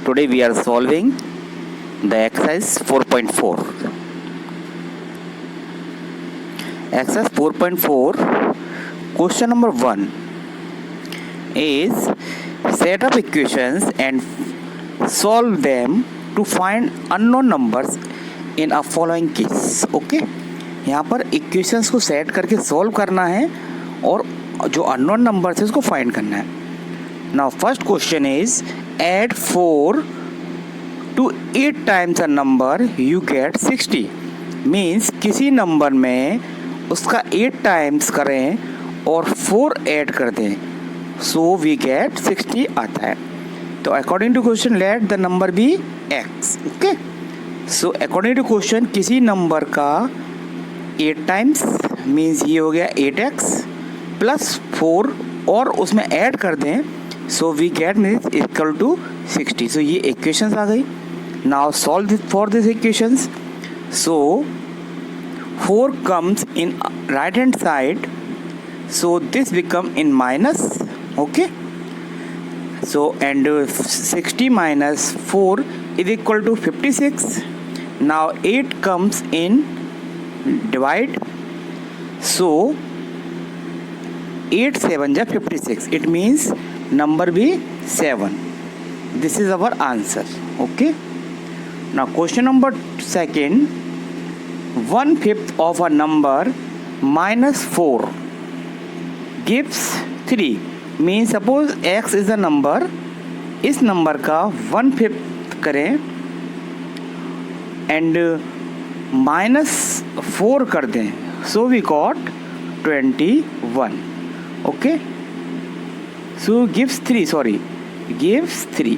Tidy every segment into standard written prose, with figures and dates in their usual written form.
Today we are solving the exercise 4.4. Exercise 4.4 question number 1 is set up equations and solve them to find unknown numbers in a following case. Okay, यहाँ पर equations को set करके solve करना है और जो unknown numbers है उसको फाइंड करना है. Now first question is add 4 to 8 times a number you get 60. Means किसी नंबर में उसका 8 टाइम्स करें और 4 ऐड कर दें, सो वी गेट 60 आता है. तो according to question let the number be x. Okay, so according to question किसी नंबर का 8 टाइम्स मीन्स ये हो गया 8x प्लस 4 और उसमें ऐड कर दें, so we get means equal to 60. So ये इक्वेशंस आ गई. Now solve for this equations. So 4 comes in right hand side, so this become in minus. Okay, so and 60 minus 4 is equal to 56. Now 8 comes in divide, so 8 7 ja 56. It means number be 7. This is our answer. Okay, now question number second. 1/5 of a number minus 4 gives 3. Means suppose x is a number, इस number का 1/5 करें and -4 कर दें, so we got 21. Okay, so gives 3.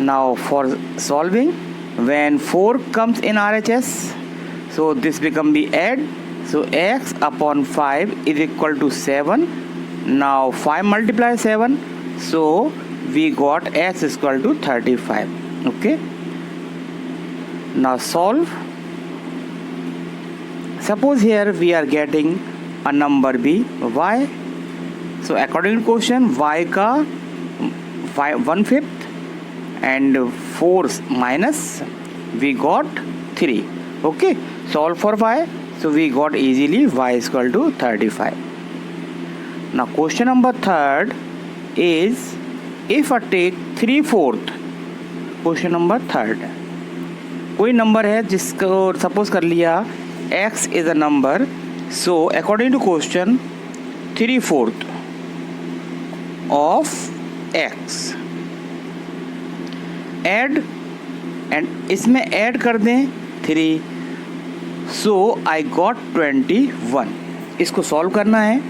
Now for solving when 4 comes in RHS, so this become the add, so x upon 5 is equal to 7. Now 5 multiply 7, so we got x is equal to 35. Okay, now solve. Suppose here we are getting a number b y, so according to question y का 1/5 and 4 minus we got 3. Okay, solve for y, so we got easily y is equal to 35. Now question number 3rd is if I take 3/4. question number 3rd, कोई number है जिसको suppose कर लिया x is a number, so according to question 3/4 of x add and इसमें add कर दें 3, सो I got 21. इसको solve करना है,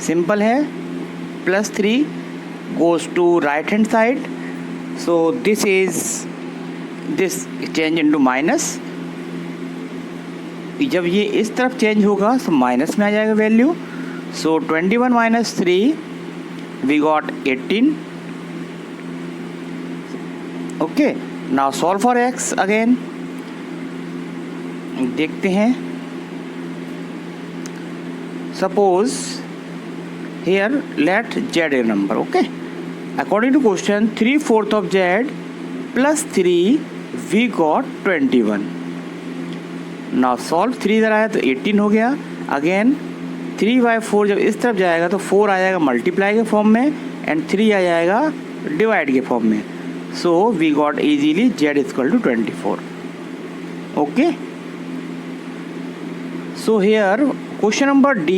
सिंपल है. +3 goes to right hand side, so this change into minus. जब ये इस तरफ चेंज होगा तो माइनस में आ जाएगा value, so 21 minus 3 we got 18. Okay, now solve for x again. देखते हैं. Suppose here let z a number. Okay, according to question 3/4 of z plus 3 we got 21. Now solve 3 इधर आया तो 18 हो गया. अगेन 3/4 जब इस तरफ जाएगा तो 4 आ जाएगा मल्टीप्लाई के फॉर्म में एंड 3 आ जाएगा डिवाइड के फॉर्म में, so we got easily z is equal to 24. Okay, so here question number D,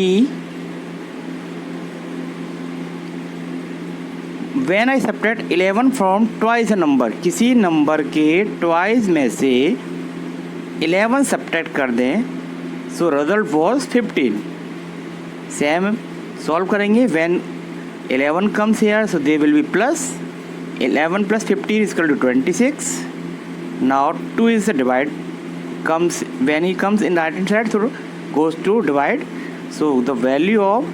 when I subtract 11 from twice a number, किसी नंबर के twice में से 11 subtract कर दें, so result was 15. Same solve करेंगे. when 11 comes here, so they will be plus 11 plus 15 is equal to 26. Now 2 is the divide, comes when he comes in right hand side, so goes to divide, so the value of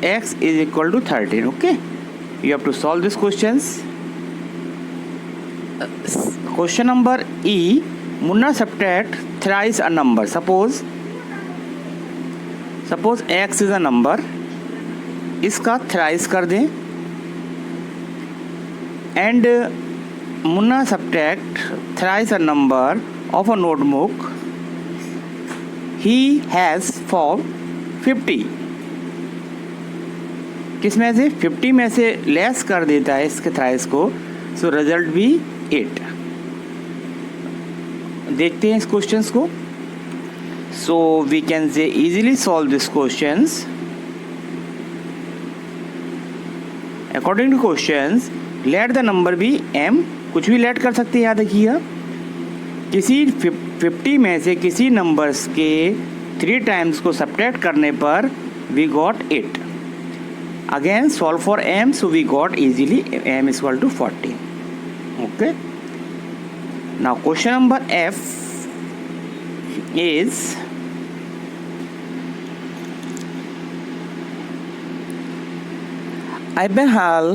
x is equal to 13. Okay, you have to solve these questions. Question number E, Munna subtract thrice a number. Suppose x is a number, इसका thrice कर दें and Munna subtract thrice a number of a notebook he has for 50. किस में से 50 में से less कर देता है इसके थ्राइस को, सो रिजल्ट भी 8. देखते हैं इस क्वेश्चंस को. So we can say easily solve this questions. According to questions let the number be m. कुछ भी लेट कर सकते हैं, याद रखिएगा. किसी 50 में से किसी नंबर्स के 3 टाइम्स को सब्ट्रैक्ट करने पर we got 8. Again solve for m, so we got easily m equal to 40. Okay. Now question number f is Ibenhal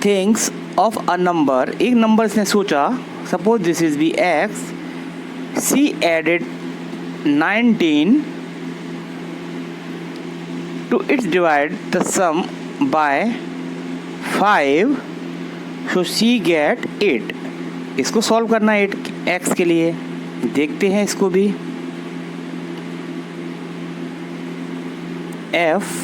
thinks of a number. एक नंबर इसने सोचा, suppose this is be x. She added 19 to its divide the sum by 5, so she get 8. इसको solve करना है 8x के लिए. देखते हैं इसको भी. f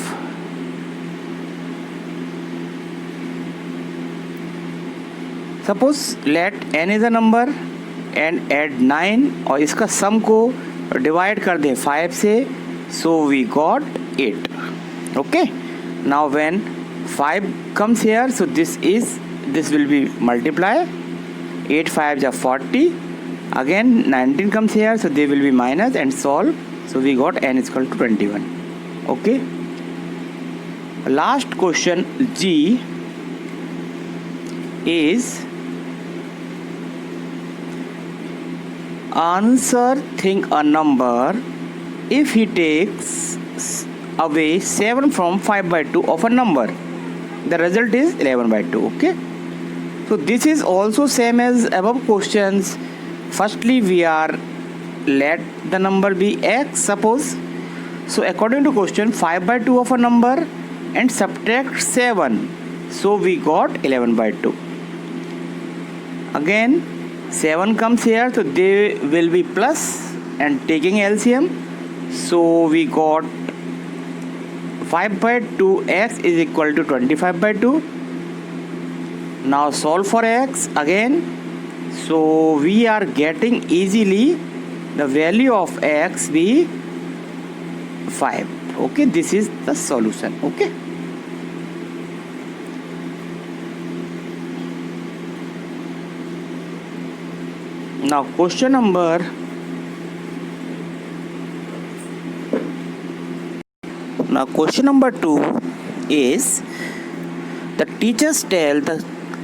suppose let n is a number and add 9 और इसका सम को डिवाइड कर दें 5 से, so we got 8. Okay. Now when 5 comes here, so this will be multiply. 8 5 जा 40. अगेन 19 comes here, so they will be minus and solve, so we got n is equal to 21. Okay. Last question G is answer think a number if he takes away 7 from 5/2 of a number, the result is 11/2. Okay, so this is also same as above questions. Firstly we are let the number be x, suppose. So according to question 5/2 of a number and subtract 7, so we got 11/2. Again 7 comes here, so they will be plus and taking LCM, so we got 5/2x is equal to 25/2. Now solve for x again, so we are getting easily the value of x be 5. Okay, this is the solution. Okay. Now question number question number 2 is the teachers tell the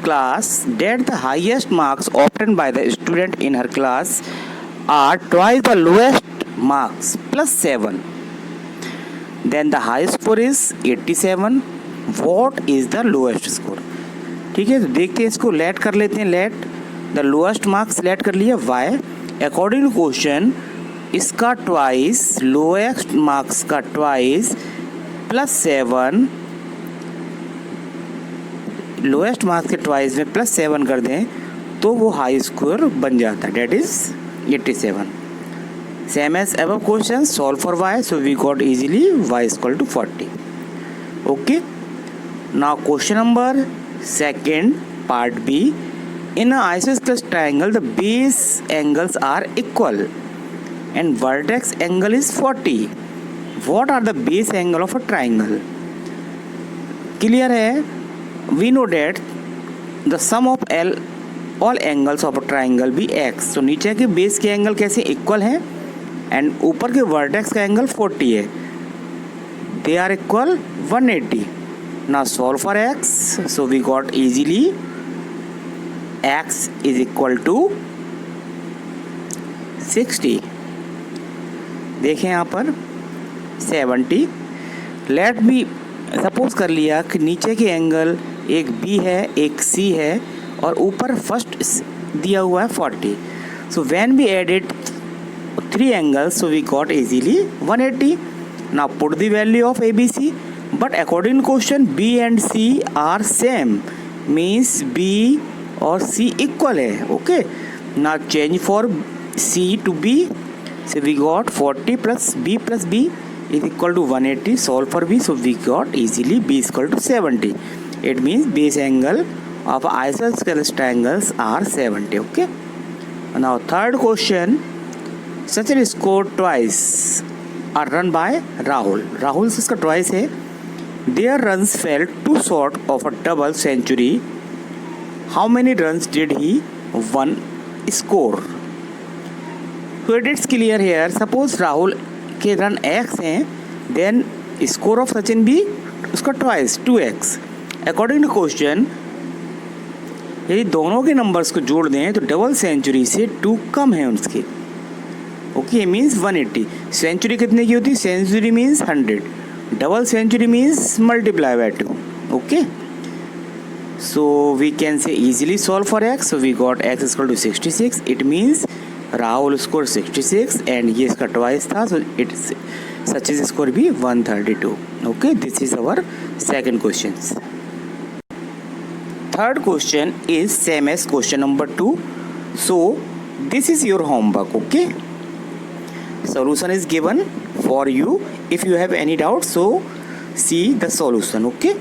class that the highest marks obtained by the student in her class are twice the lowest marks plus 7. Then the high score is 87. What is the lowest score? ठीक है, तो देखते हैं इसको. Late कर लेते हैं. Let the lowest marks select कर लिया y. अकॉर्डिंग टू क्वेश्चन इसका ट्वाइस, लोएस्ट मार्क्स का ट्वाइस प्लस 7, लोएस्ट मार्क्स के ट्वाइस में प्लस 7 कर दें तो वो हाई स्कोर बन जाता है, that is 87. Same as above question. Solve for y, so we got easily y equal to 40. Okay. Now question number second part B. In an isosceles triangle, the base angles are equal and vertex angle is 40. What are the base angle of a triangle? Clear है? We know that the sum of all angles of a triangle be x. So नीचे के base के angle कैसे equal हैं and ऊपर के vertex का angle 40 है. They are equal 180. Now solve for x. So we got easily x is equal to 60. देखें यहाँ पर 70. लेट बी सपोज कर लिया कि नीचे के एंगल एक b है एक c है और ऊपर फर्स्ट दिया हुआ है 40. So when we added 3 angles, so we got easily 180. Now put the value of ABC, but according to question B and C are same. means B और C equal है. Okay, now change for C to B. So we got 40 plus B is equal to 180. Solve for B, so we got easily B is equal to 70. It means base angle of isosceles triangles are 70. Okay, now third question. Sachin scored twice a run by Rahul. Rahul से इसका twice है. Their runs fell too short of a double century. How many runs did he won score? So it is clear here. Suppose Rahul के run x हैं, then score of Sachin भी उसका twice 2x. According to question, यदि दोनों के numbers को जोड़ दें तो डबल सेंचुरी से 2 कम है उसके. Okay, means 180. सेंचुरी कितने की होती है? Century means 100. Double century means multiply by 2. Okay, so we can say easily solve for x. So we got x is equal to 66. It means Rahul scored 66 and ये इसका twice था, so it's Sachin's score भी 132. Okay, this is our second question. Third question is same as question number 2. So this is your homework. Okay, solution is given for you. If you have any doubt, so see the solution. Okay.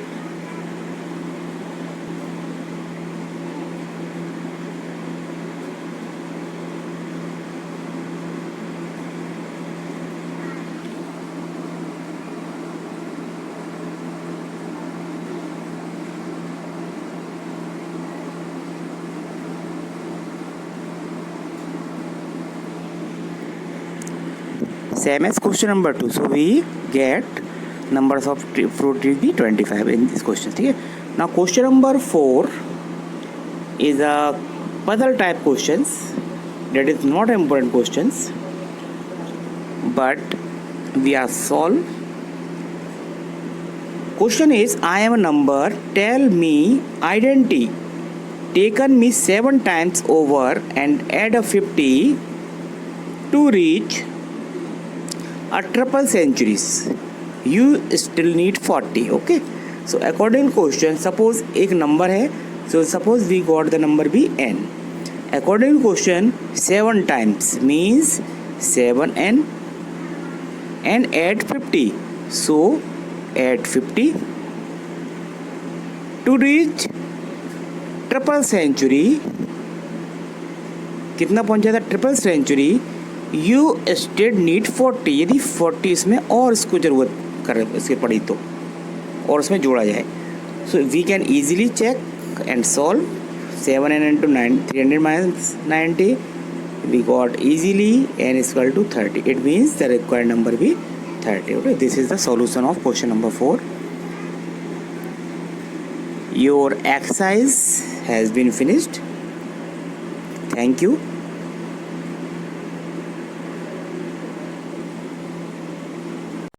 Same as question number 2. So we get numbers of fruit trees be 25 in this question. ठीक है. Now question number 4 is a puzzle type questions. That is not important questions, but we are solve. Question is, I am a number. Tell me identity taken me 7 times over and add a 50 to reach a triple centuries. You still need 40. Okay, so according to question, suppose एक number है, so suppose we got the number be n. According to question, 7 times means 7n and add 50. So add 50 to reach triple century. कितना पहुंच जाता है triple century? You still need 40. यदि 40 इसमें और इसको ज़रूरत कर इसके पड़ी तो और इसमें जोड़ा जाए, so we can easily check and solve. 7n into 300 minus 90, we got easily n is equal to 30. It means the required number be 30. Okay, this is the solution of question number 4. Your exercise has been finished. Thank you.